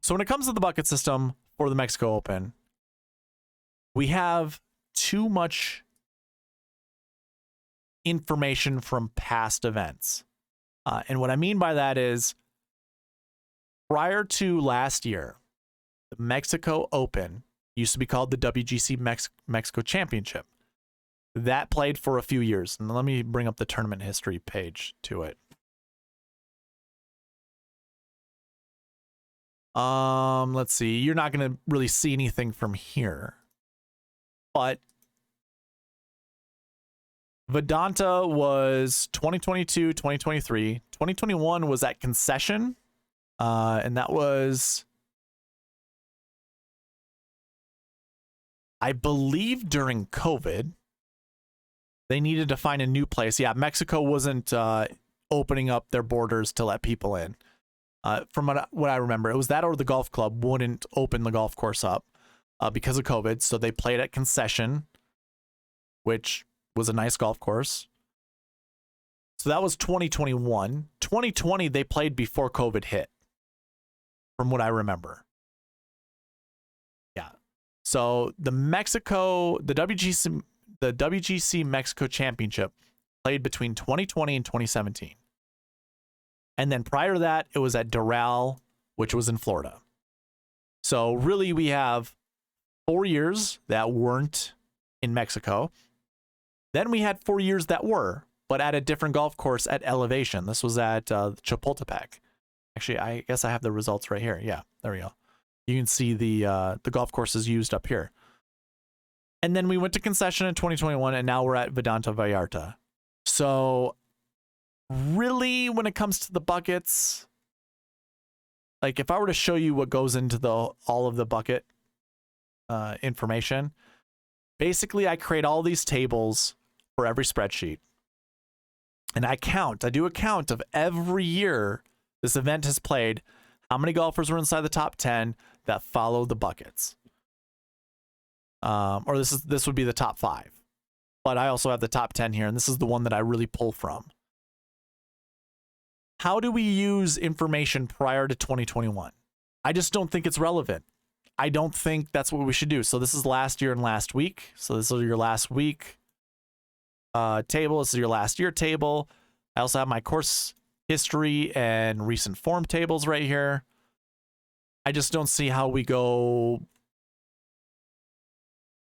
So when it comes to the bucket system for the Mexico Open, we have too much information from past events. And what I mean by that is, prior to last year, the Mexico Open used to be called the WGC Mexico Championship. That played for a few years. And let me bring up the tournament history page to it. Let's see. You're not going to really see anything from here. But Vidanta was 2022, 2023. 2021 was at concession. And that was, I believe, during COVID. They needed to find a new place. Yeah, Mexico wasn't opening up their borders to let people in. From what I remember, it was that, or the golf club wouldn't open the golf course up because of COVID. So they played at concession, which was a nice golf course. So that was 2021. 2020, they played before COVID hit, from what I remember. Yeah. So the WGC Mexico Championship played between 2020 and 2017. And then prior to that, it was at Doral, which was in Florida. So really, we have 4 years that weren't in Mexico. Then we had 4 years that were, but at a different golf course at elevation. This was at Chapultepec. Actually, I guess I have the results right here. Yeah, there we go. You can see the golf courses used up here. And then we went to concession in 2021, and now we're at Vidanta Vallarta. So really, when it comes to the buckets, like if I were to show you what goes into all of the bucket information, basically I create all these tables for every spreadsheet. And I do a count of every year this event has played, how many golfers were inside the top 10 that follow the buckets. Or this would be the top 5. But I also have the top 10 here, and this is the one that I really pull from. How do we use information prior to 2021? I just don't think it's relevant. I don't think that's what we should do. So this is last year and last week. So this is your last week table. This is your last year table. I also have my course history and recent form tables right here. I just don't see how we go.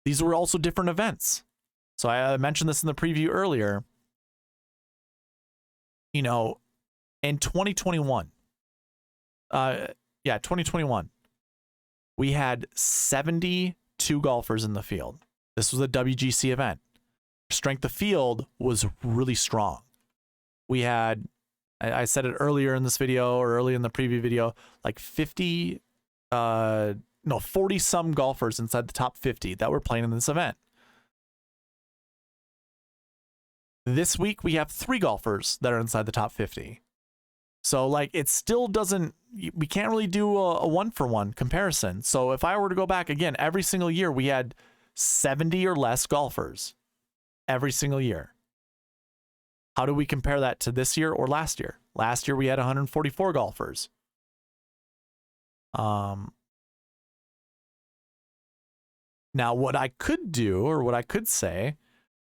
These were also different events. So I mentioned this in the preview earlier. You know, in 2021, 2021, we had 72 golfers in the field. This was a WGC event. Strength of field was really strong. We had, I said it earlier in this video or early in the preview video, like 40 some golfers inside the top 50 that were playing in this event. This week, we have 3 golfers that are inside the top 50. So, like, it still doesn't, we can't really do a one-for-one comparison. So, if I were to go back again, every single year, we had 70 or less golfers every single year. How do we compare that to this year or last year? Last year, we had 144 golfers. Now, what I could do, or what I could say,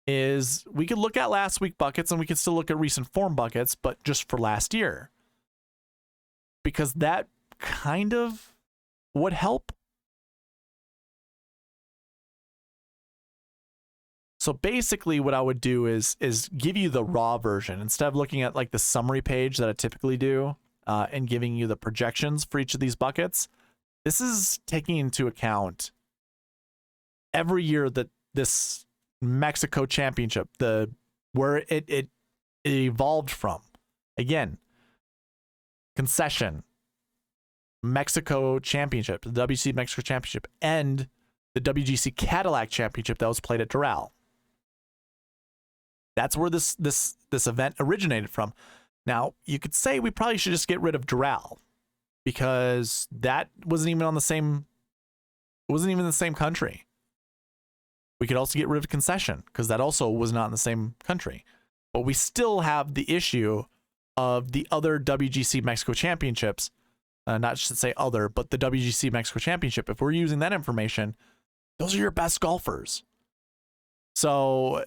is we could look at last week buckets and we could still look at recent form buckets, but just for last year. Because that kind of would help. So basically what I would do is give you the raw version instead of looking at like the summary page that I typically do and giving you the projections for each of these buckets. This is taking into account every year that this Mexico Championship, where it evolved from. Again, concession, Mexico Championship, the WGC Mexico Championship, and the WGC Cadillac Championship that was played at Doral. That's where this event originated from. Now, you could say we probably should just get rid of Doral because that wasn't even in the same country. We could also get rid of concession because that also was not in the same country. But we still have the issue of the other WGC Mexico Championships not should say other, but the WGC Mexico Championship, if we're using that information, those are your best golfers. So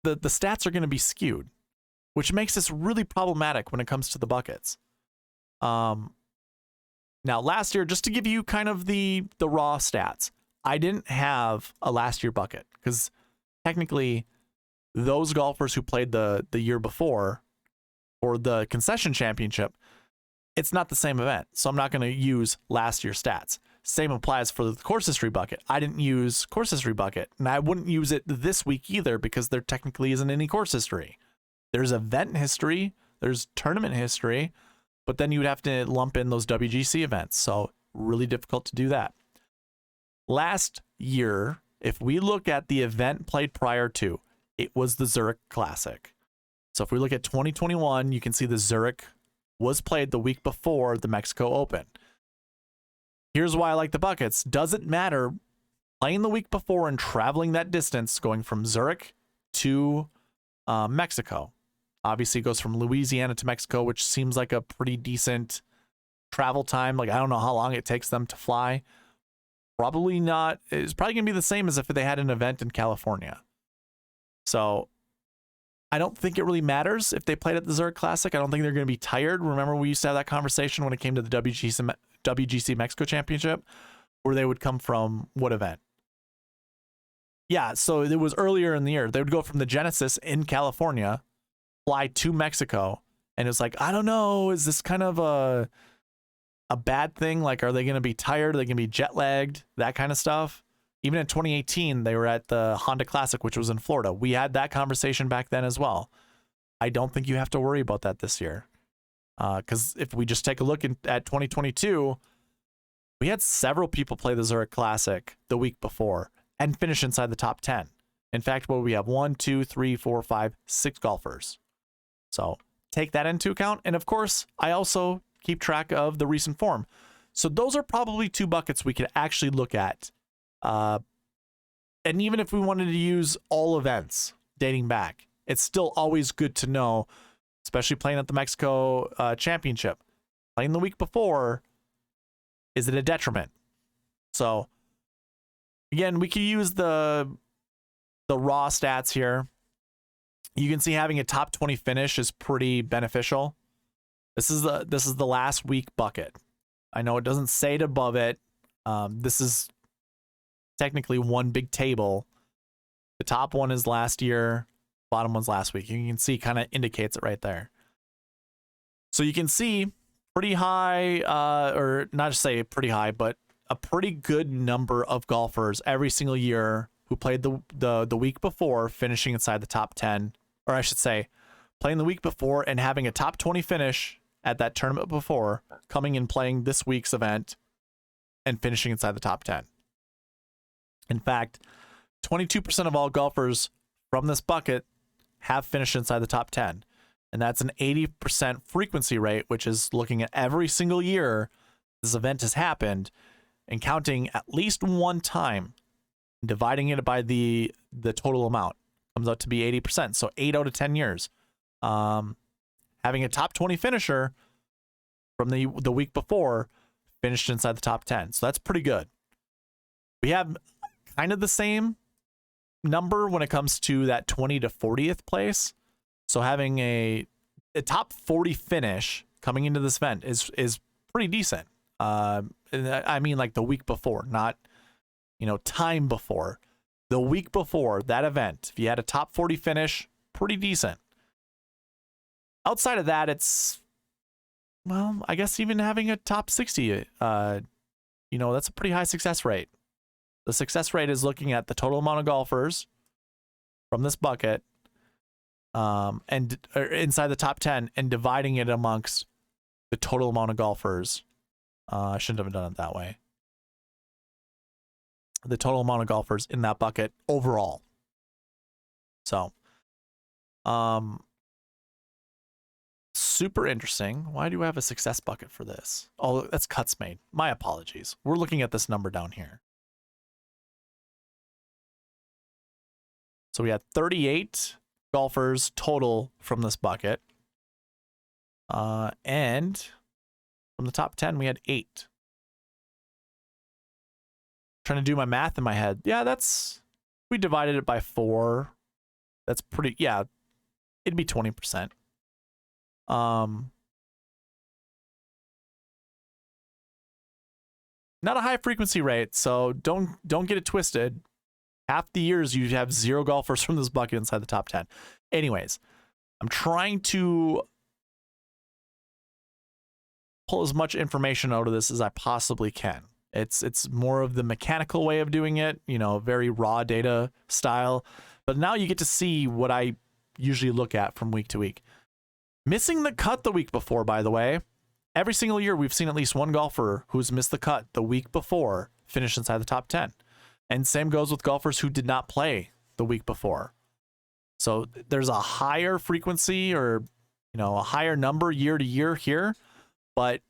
the stats are going to be skewed, which makes this really problematic when it comes to the buckets. Now, last year, just to give you kind of the raw stats, I didn't have a last year bucket because technically those golfers who played the year before or the concession championship, it's not the same event. So I'm not going to use last year's stats. Same applies for the course history bucket. I didn't use course history bucket, and I wouldn't use it this week either because there technically isn't any course history. There's event history, there's tournament history, but then you would have to lump in those WGC events. So really difficult to do that. Last year, if we look at the event played prior to, it was the Zurich Classic. So if we look at 2021, you can see the Zurich was played the week before the Mexico Open. Here's why I like the buckets. Doesn't matter playing the week before and traveling that distance, going from Zurich to Mexico. Obviously, it goes from Louisiana to Mexico, which seems like a pretty decent travel time. Like, I don't know how long it takes them to fly. Probably not. It's probably going to be the same as if they had an event in California. So I don't think it really matters if they played at the Zurich Classic. I don't think they're going to be tired. Remember, we used to have that conversation when it came to the WGC Mexico Championship, where they would come from what event? Yeah, so it was earlier in the year. They would go from the Genesis in California, fly to Mexico, and it's like, I don't know, is this kind of a bad thing? Like, are they going to be tired? Are they going to be jet lagged? That kind of stuff. Even in 2018, they were at the Honda Classic, which was in Florida. We had that conversation back then as well. I don't think you have to worry about that this year. Because if we just take a look at 2022, we had several people play the Zurich Classic the week before and finish inside the top 10. In fact, we have 1, 2, 3, 4, 5, 6 golfers. So take that into account. And of course, I also keep track of the recent form. So those are probably two buckets we could actually look at. And even if we wanted to use all events dating back, it's still always good to know, especially playing at the Mexico Championship. Playing the week before, is it a detriment? So again, we could use the raw stats here. You can see having a top 20 finish is pretty beneficial. This is the last week bucket. I know it doesn't say it above it. This is technically one big table. The top one is last year, bottom one's last week. You can see kind of indicates it right there. So you can see pretty high, or not to say pretty high, but a pretty good number of golfers every single year who played the week before finishing inside the top 10, or I should say playing the week before and having a top 20 finish at that tournament before, coming and playing this week's event and finishing inside the top 10. In fact, 22% of all golfers from this bucket have finished inside the top 10. And that's an 80% frequency rate, which is looking at every single year this event has happened and counting at least one time, dividing it by the total amount. Comes out to be 80%. So 8 out of 10 years. Having a top 20 finisher from the week before finished inside the top 10. So that's pretty good. We have kind of the same number when it comes to that 20 to 40th place. So having a top 40 finish coming into this event is pretty decent. I mean, like the week before, not, time before. The week before that event, if you had a top 40 finish, pretty decent. Outside of that, it's, well, I guess even having a top 60, that's a pretty high success rate. The success rate is looking at the total amount of golfers from this bucket and inside the top 10 and dividing it amongst the total amount of golfers. I shouldn't have done it that way. The total amount of golfers in that bucket overall. So, super interesting. Why do I have a success bucket for this? Oh, that's cuts made. My apologies. We're looking at this number down here. So we had 38 golfers total from this bucket. And From the top 10, we had 8. Trying to do my math in my head. Yeah, we divided it by 4. That's pretty, yeah, it'd be 20%. Not a high frequency rate, so don't get it twisted. Half the years you have 0 golfers from this bucket inside the top 10. Anyways, I'm trying to pull as much information out of this as I possibly can. It's more of the mechanical way of doing it, you know, very raw data style. But now you get to see what I usually look at from week to week. Missing the cut the week before, by the way. Every single year we've seen at least one golfer who's missed the cut the week before finish inside the top 10. And same goes with golfers who did not play the week before. So there's a higher frequency or, you know, a higher number year to year here. But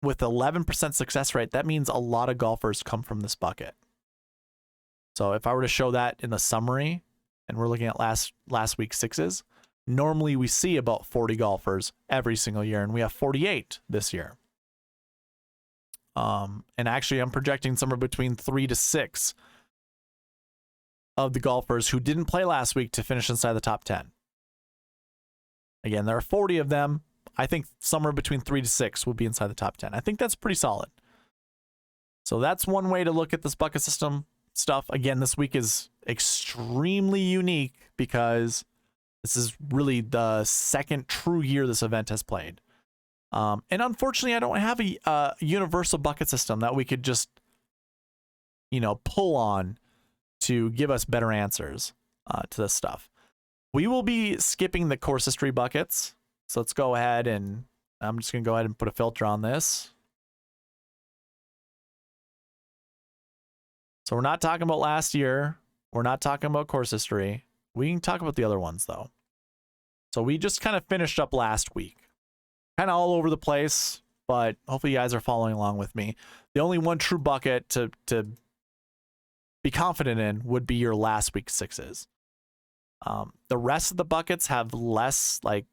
with 11% success rate, that means a lot of golfers come from this bucket. So if I were to show that in the summary, and we're looking at last week's sixes, normally we see about 40 golfers every single year, and we have 48 this year. And actually, I'm projecting somewhere between 3 to 6 of the golfers who didn't play last week to finish inside the top 10. Again, there are 40 of them. I think somewhere between 3 to 6 will be inside the top 10. I think that's pretty solid. So that's one way to look at this bucket system stuff. Again, this week is extremely unique because this is really the second true year this event has played. And unfortunately, I don't have a universal bucket system that we could just, you know, pull on to give us better answers to this stuff. We will be skipping the course history buckets. So let's go ahead and I'm just going to go ahead and put a filter on this. So we're not talking about last year. We're not talking about course history. We can talk about the other ones though. So we just kind of finished up last week. Kind of all over the place, but hopefully you guys are following along with me. The only one true bucket to be confident in would be your last week's sixes. The rest of the buckets have less, like,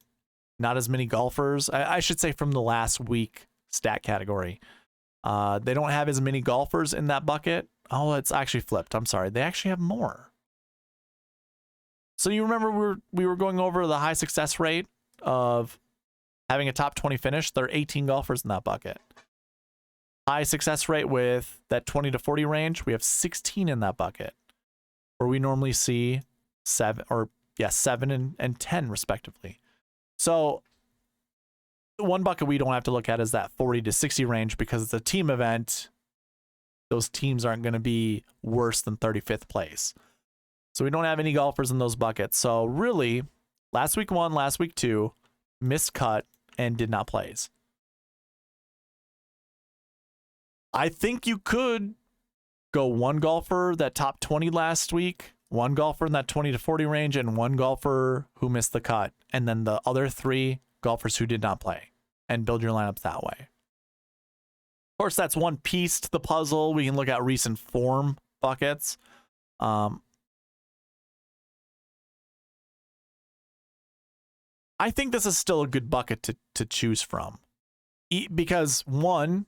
not as many golfers. I should say from the last week stat category. They don't have as many golfers in that bucket. Oh, it's actually flipped. I'm sorry. They actually have more. So you remember we were going over the high success rate of having a top 20 finish. There are 18 golfers in that bucket. High success rate with that 20 to 40 range, we have 16 in that bucket, where we normally see 7 and 10 respectively. So one bucket we don't have to look at is that 40 to 60 range because it's a team event. Those teams aren't going to be worse than 35th place. So we don't have any golfers in those buckets. So really, last week 1, last week 2, missed cut and did not plays. I think you could go one golfer that top 20 last week, one golfer in that 20 to 40 range, and one golfer who missed the cut, and then the other 3 golfers who did not play, and build your lineups that way. Of course, that's one piece to the puzzle. We can look at recent form buckets. I think this is still a good bucket to choose from. Because, one,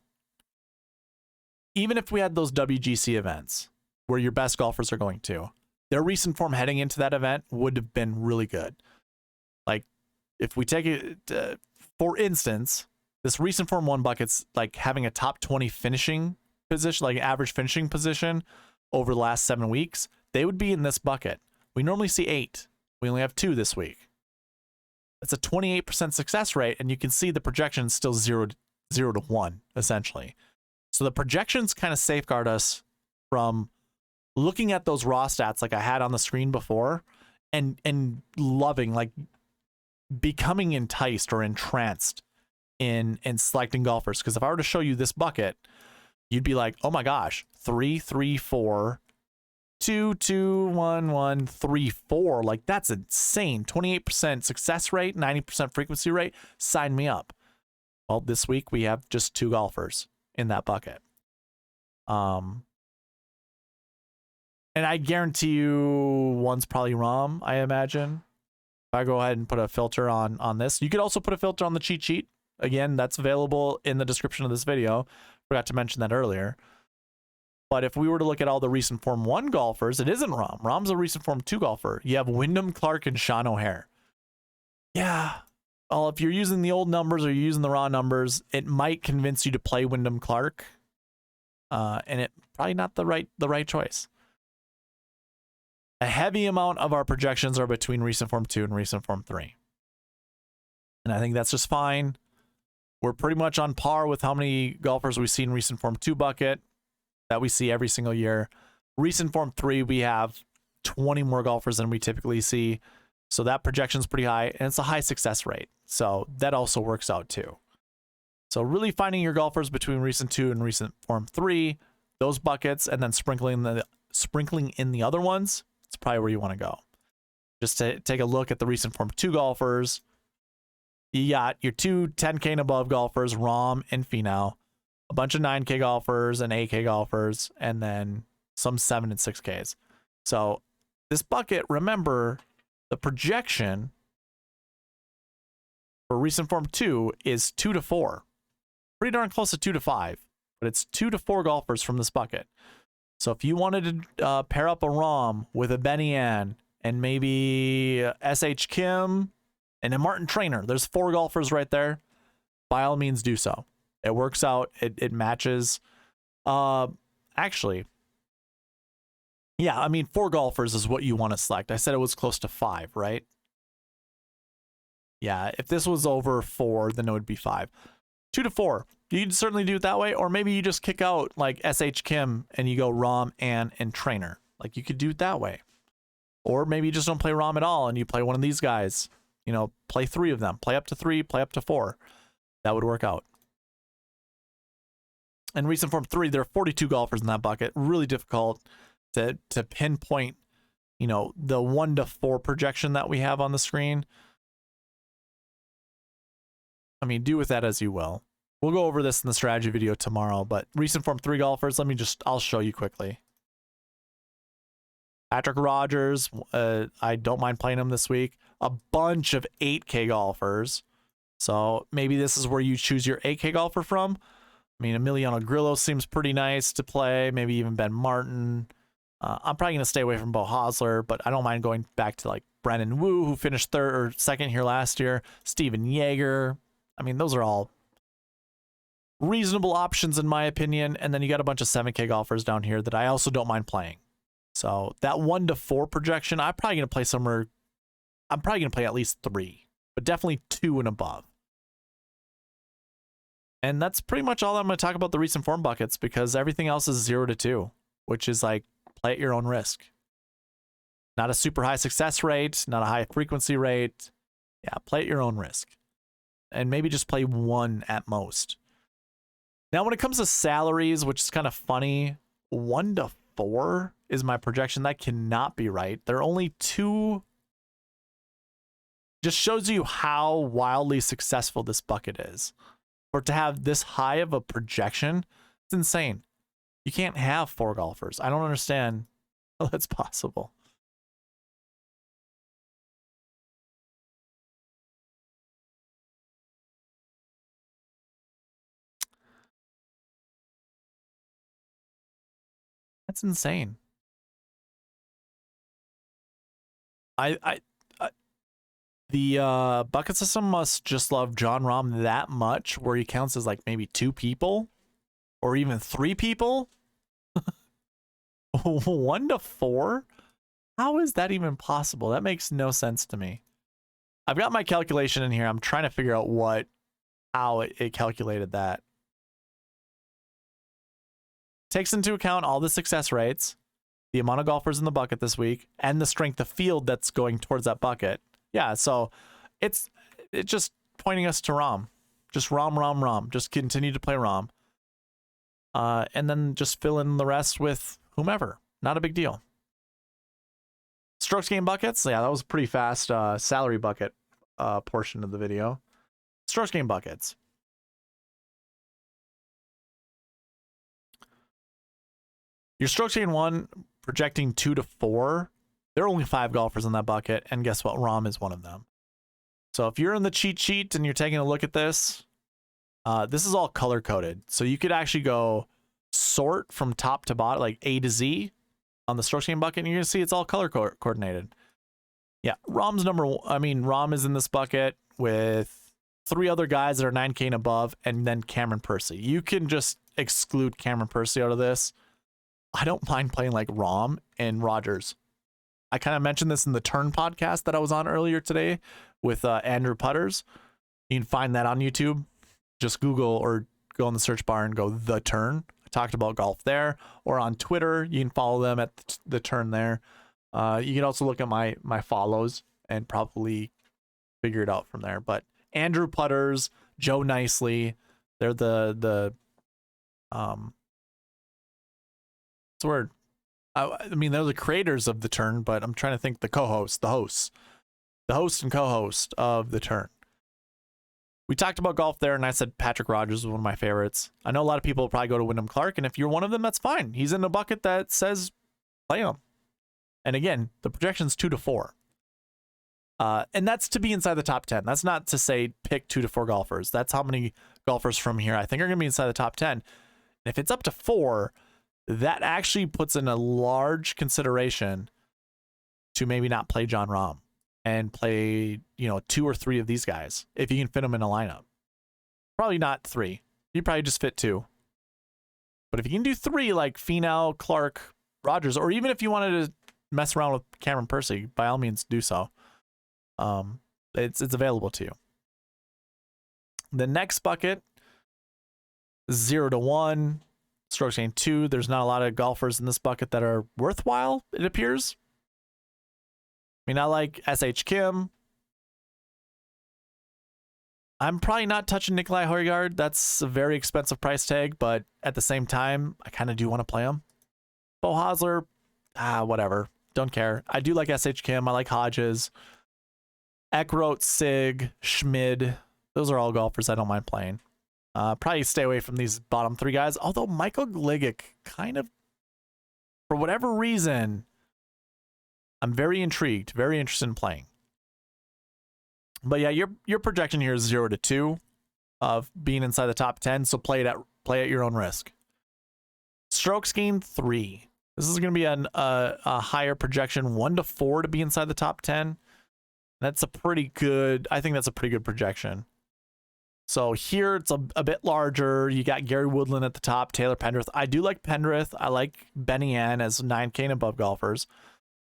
even if we had those WGC events where your best golfers are going to, their recent form heading into that event would have been really good. Like, if we take it, for instance, this recent form 1 bucket's like having a top 20 finishing position, like average finishing position over the last 7 weeks, they would be in this bucket. We normally see 8. We only have 2 this week. It's a 28% success rate, and you can see the projection is still 0 to 1, essentially. So the projections kind of safeguard us from looking at those raw stats like I had on the screen before and loving, like, becoming enticed or entranced in selecting golfers. Because if I were to show you this bucket, you'd be like, oh my gosh, 3, 3, 4, 2, 2, 1, 1, 3, 4. Like, that's insane. 28% success rate, 90% frequency rate. Sign me up. Well, this week we have just 2 golfers in that bucket. And I guarantee you one's probably Rom, I imagine. If I go ahead and put a filter on this. You could also put a filter on the cheat sheet Again, that's available in the description of this video. Forgot to mention that earlier. But if we were to look at all the recent Form 1 golfers, it isn't Rahm. Rahm's a recent Form 2 golfer. You have Wyndham Clark and Sean O'Haire. Yeah. Well, if you're using the old numbers or you're using the raw numbers, it might convince you to play Wyndham Clark. And it probably not the right choice. A heavy amount of our projections are between recent Form 2 and recent Form 3. And I think that's just fine. We're pretty much on par with how many golfers we see in recent Form 2 bucket that we see every single year. Recent Form 3, we have 20 more golfers than we typically see. So that projection is pretty high, and it's a high success rate. So that also works out too. So really finding your golfers between recent 2 and recent Form 3, those buckets, and then sprinkling in the other ones, it's probably where you want to go. Just to take a look at the recent Form 2 golfers. You got your 2 10K and above golfers, Rahm and Finau, a bunch of 9K golfers and 8K golfers, and then some 7 and 6Ks. So this bucket, remember, the projection for recent Form 2 is 2 to 4. Pretty darn close to 2 to 5, but it's 2 to 4 golfers from this bucket. So if you wanted to pair up a Rahm with a Benny Ann and maybe S.H. Kim and a Martin Trainer, there's 4 golfers right there. By all means, do so. It works out. It matches. Actually, yeah, I mean, 4 golfers is what you want to select. I said it was close to 5, right? Yeah, if this was over 4, then it would be 5. 2 to 4. You'd certainly do it that way, or maybe you just kick out like S.H. Kim and you go Rahm, Ann, and Trainer. Like you could do it that way. Or maybe you just don't play Rahm at all and you play one of these guys. You know, play 3 of them. Play up to 3, play up to 4. That would work out. In recent Form 3, there are 42 golfers in that bucket. Really difficult to pinpoint, you know, the 1 to 4 projection that we have on the screen. I mean, do with that as you will. We'll go over this in the strategy video tomorrow, but recent Form 3 golfers, I'll show you quickly. Patrick Rogers, I don't mind playing him this week. A bunch of 8K golfers. So maybe this is where you choose your 8K golfer from. I mean, Emiliano Grillo seems pretty nice to play. Maybe even Ben Martin. I'm probably going to stay away from Beau Hosler, but I don't mind going back to like Brennan Wu, who finished 3rd or 2nd here last year. Steven Yeager. I mean, those are all reasonable options in my opinion. And then you got a bunch of 7K golfers down here that I also don't mind playing. So that 1 to 4 projection, I'm probably going to play somewhere. I'm probably going to play at least 3, but definitely 2 and above. And that's pretty much all I'm going to talk about the recent form buckets, because everything else is 0 to 2, which is like play at your own risk. Not a super high success rate, not a high frequency rate. Yeah, play at your own risk. And maybe just play 1 at most. Now, when it comes to salaries, which is kind of funny, 1 to 4 is my projection. That cannot be right. There are only 2. Just shows you how wildly successful this bucket is. For it to have this high of a projection, it's insane. You can't have 4 golfers. I don't understand how that's possible. That's insane. The bucket system must just love Jon Rahm that much, where he counts as like maybe 2 people or even 3 people. 1 to 4? How is that even possible? That makes no sense to me. I've got my calculation in here. I'm trying to figure out how it calculated that. Takes into account all the success rates, the amount of golfers in the bucket this week, and the strength of field that's going towards that bucket. Yeah, so it's just pointing us to Rahm. Just Rahm. Just continue to play Rahm. And then just fill in the rest with whomever. Not a big deal. Strokes gained buckets. Yeah, that was a pretty fast salary bucket portion of the video. Strokes gained buckets. Your strokes gained 1, projecting 2 to 4. There are only 5 golfers in that bucket, and guess what? Rahm is one of them. So if you're in the cheat sheet and you're taking a look at this, This is all color coded. So you could actually go sort from top to bottom, like A to Z on the strokes gained bucket, and you're going to see it's all color coordinated. Yeah, Rahm's Rahm is in this bucket with 3 other guys that are 9K and above, and then Cameron Percy. You can just exclude Cameron Percy out of this. I don't mind playing like Rahm and Rogers. I kind of mentioned this in the Turn podcast that I was on earlier today with Andrew Putters. You can find that on YouTube. Just Google or go in the search bar and go The Turn. I talked about golf there. Or on Twitter, you can follow them at The Turn there. You can also look at my follows and probably figure it out from there. But Andrew Putters, Joe Nicely, they're the what's the word? I mean, they're the creators of The Turn, but I'm trying to think the host and co-host of The Turn. We talked about golf there, and I said Patrick Rogers was one of my favorites. I know a lot of people will probably go to Wyndham Clark, and if you're one of them, that's fine. He's in a bucket that says play him. And again, the projection's 2 to 4. And that's to be inside the top 10. That's not to say pick 2 to 4 golfers. That's how many golfers from here I think are going to be inside the top 10. And if it's up to 4, that actually puts in a large consideration to maybe not play Jon Rahm and play, 2 or 3 of these guys if you can fit them in a lineup. Probably not 3. You probably just fit 2. But if you can do 3 like Finau, Clark, Rogers, or even if you wanted to mess around with Cameron Percy, by all means do so. It's available to you. The next bucket, 0 to 1, strokes gained 2. There's not a lot of golfers in this bucket that are worthwhile, it appears. I mean, I like S.H. Kim. I'm probably not touching Nikolai Højgaard. That's a very expensive price tag, but at the same time, I kind of do want to play him. Bo Hosler, whatever. Don't care. I do like S.H. Kim. I like Hodges. Eckroat, Sig, Schmid. Those are all golfers I don't mind playing. Probably stay away from these bottom 3 guys. Although Michael Gligic kind of, for whatever reason, I'm very intrigued, very interested in playing. But yeah, your projection here is 0 to 2 of being inside the top 10. So play at your own risk. Strokes gained 3. This is going to be a higher projection, 1 to 4 to be inside the top 10. That's a pretty good. I think that's a pretty good projection. So here it's a bit larger. You got Gary Woodland at the top, Taylor Pendrith. I do like Pendrith. I like Benny Ann as 9K and above golfers.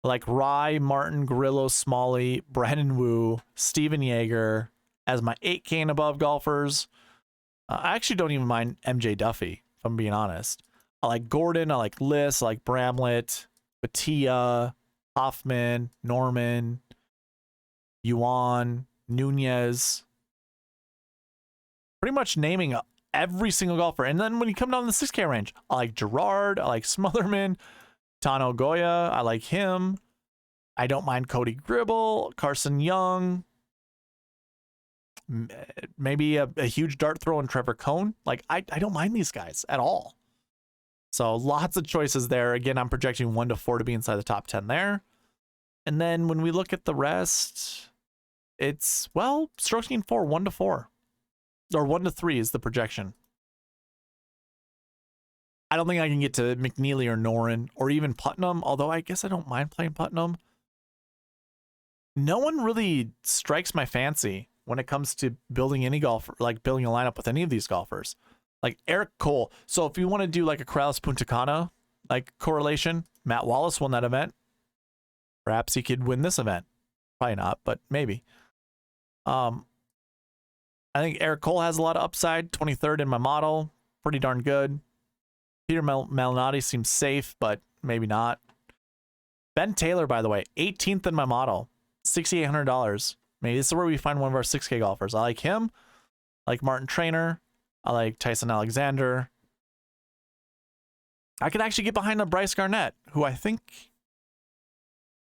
I like Rye, Martin, Grillo, Smalley, Brandon Wu, Steven Yeager as my 8K and above golfers. I actually don't even mind MJ Duffy, if I'm being honest. I like Gordon. I like Liss. I like Bramlett, Batia, Hoffman, Norman, Yuan, Nunez. Pretty much naming every single golfer. And then when you come down the 6K range, I like Gerard. I like Smotherman. Tano Goya, I like him. I don't mind Cody Gribble, Carson Young. Maybe a huge dart throw in Trevor Cohn. Like, I don't mind these guys at all. So lots of choices there. Again, I'm projecting 1 to 4 to be inside the top 10 there. And then when we look at the rest, it's, strokes gained 4, 1 to 4. Or 1 to 3 is the projection. I don't think I can get to McNeely or Noren or even Putnam, although I guess I don't mind playing Putnam. No one really strikes my fancy when it comes to building any golfer, like building a lineup with any of these golfers. Like Eric Cole. So if you want to do like a Corrales Punta Cana like correlation, Matt Wallace won that event. Perhaps he could win this event. Probably not, but maybe. I think Eric Cole has a lot of upside. 23rd in my model. Pretty darn good. Peter Malnati seems safe, but maybe not. Ben Taylor, by the way, 18th in my model. $6,800. Maybe this is where we find one of our 6K golfers. I like him. I like Martin Trainer. I like Tyson Alexander. I could actually get behind a Bryce Garnett, who I think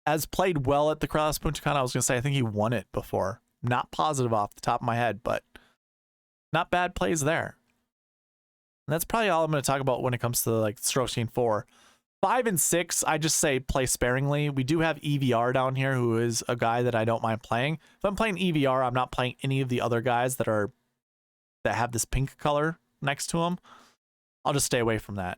has played well at the Corrales Punta Cana. I was going to say, I think he won it before. Not positive off the top of my head, but not bad plays there. And that's probably all I'm going to talk about when it comes to like strokes gained 4. 5 and 6, I just say play sparingly. We do have EVR down here, who is a guy that I don't mind playing. If I'm playing EVR, I'm not playing any of the other guys that that have this pink color next to them, I'll just stay away from that.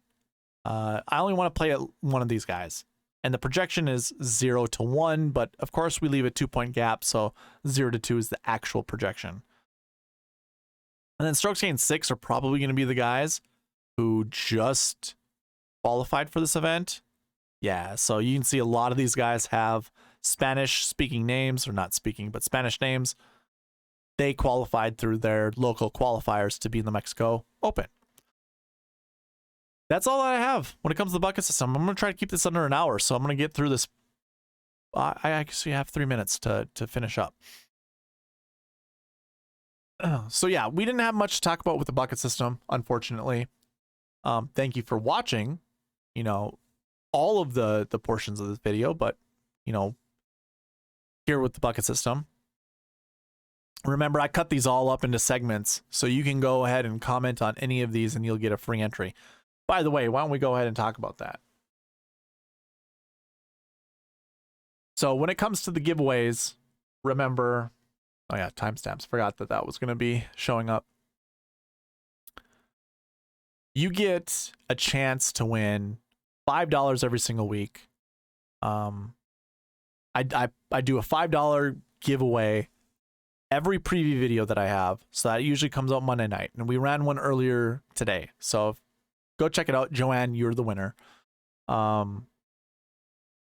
I only want to play at one of these guys. And the projection is 0 to 1, but of course we leave a 2-point gap, so 0 to 2 is the actual projection. And then strokes gained 6 are probably going to be the guys who just qualified for this event. Yeah, so you can see a lot of these guys have Spanish-speaking names, or not speaking, but Spanish names. They qualified through their local qualifiers to be in the Mexico Open. That's all that I have when it comes to the bucket system. I'm going to try to keep this under an hour, so I'm going to get through this. I actually have 3 minutes to finish up. So yeah, we didn't have much to talk about with the bucket system, unfortunately. Thank you for watching, you know, all of the portions of this video, but, you know, here with the bucket system. Remember, I cut these all up into segments, so you can go ahead and comment on any of these and you'll get a free entry. By the way, why don't we go ahead and talk about that? So when it comes to the giveaways, remember, oh yeah, timestamps. Forgot that that was going to be showing up. You get a chance to win $5 every single week. I do a $5 giveaway every preview video that I have. So that usually comes out Monday night. And we ran one earlier today. So go check it out. Joanne, you're the winner.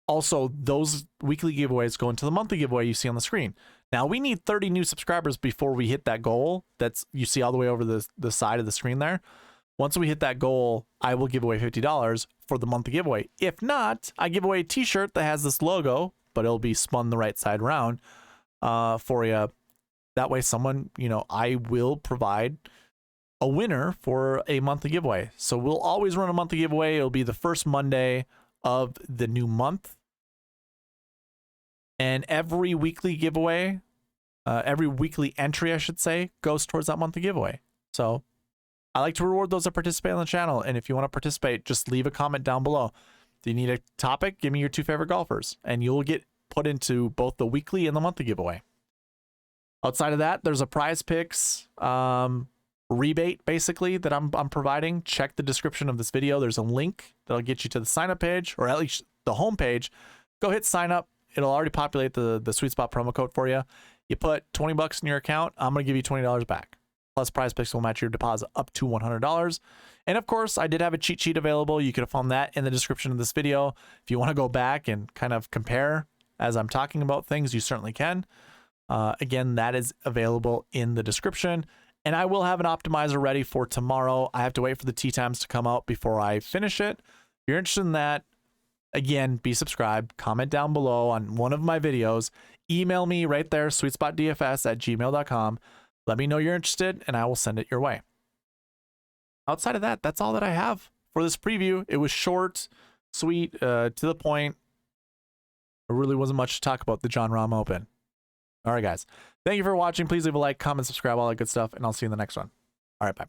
Also, those weekly giveaways go into the monthly giveaway you see on the screen. Now, we need 30 new subscribers before we hit that goal. That's you see all the way over the side of the screen there. Once we hit that goal, I will give away $50 for the monthly giveaway. If not, I give away a t-shirt that has this logo, but it'll be spun the right side around for you. That way someone, you know, I will provide a winner for a monthly giveaway. So we'll always run a monthly giveaway. It'll be the first Monday of the new month. And every weekly giveaway, every weekly entry, I should say, goes towards that monthly giveaway. So I like to reward those that participate on the channel. And if you want to participate, just leave a comment down below. Do you need a topic? Give me your 2 favorite golfers, and you'll get put into both the weekly and the monthly giveaway. Outside of that, there's a prize picks rebate, basically, that I'm providing. Check the description of this video. There's a link that'll get you to the sign up page, or at least the home page. Go hit sign up. It'll already populate the Sweet Spot promo code for you. You put $20 in your account, I'm going to give you $20 back. Plus, prize picks will match your deposit up to $100. And of course, I did have a cheat sheet available. You could have found that in the description of this video. If you want to go back and kind of compare as I'm talking about things, you certainly can. Again, that is available in the description. And I will have an optimizer ready for tomorrow. I have to wait for the tee times to come out before I finish it. If you're interested in that, again, be subscribed. Comment down below on one of my videos. Email me right there, SweetSpotDFS@gmail.com. Let me know you're interested, and I will send it your way. Outside of that, that's all that I have for this preview. It was short, sweet, to the point. There really wasn't much to talk about the Jon Rahm Open. All right, guys. Thank you for watching. Please leave a like, comment, subscribe, all that good stuff, and I'll see you in the next one. All right, bye.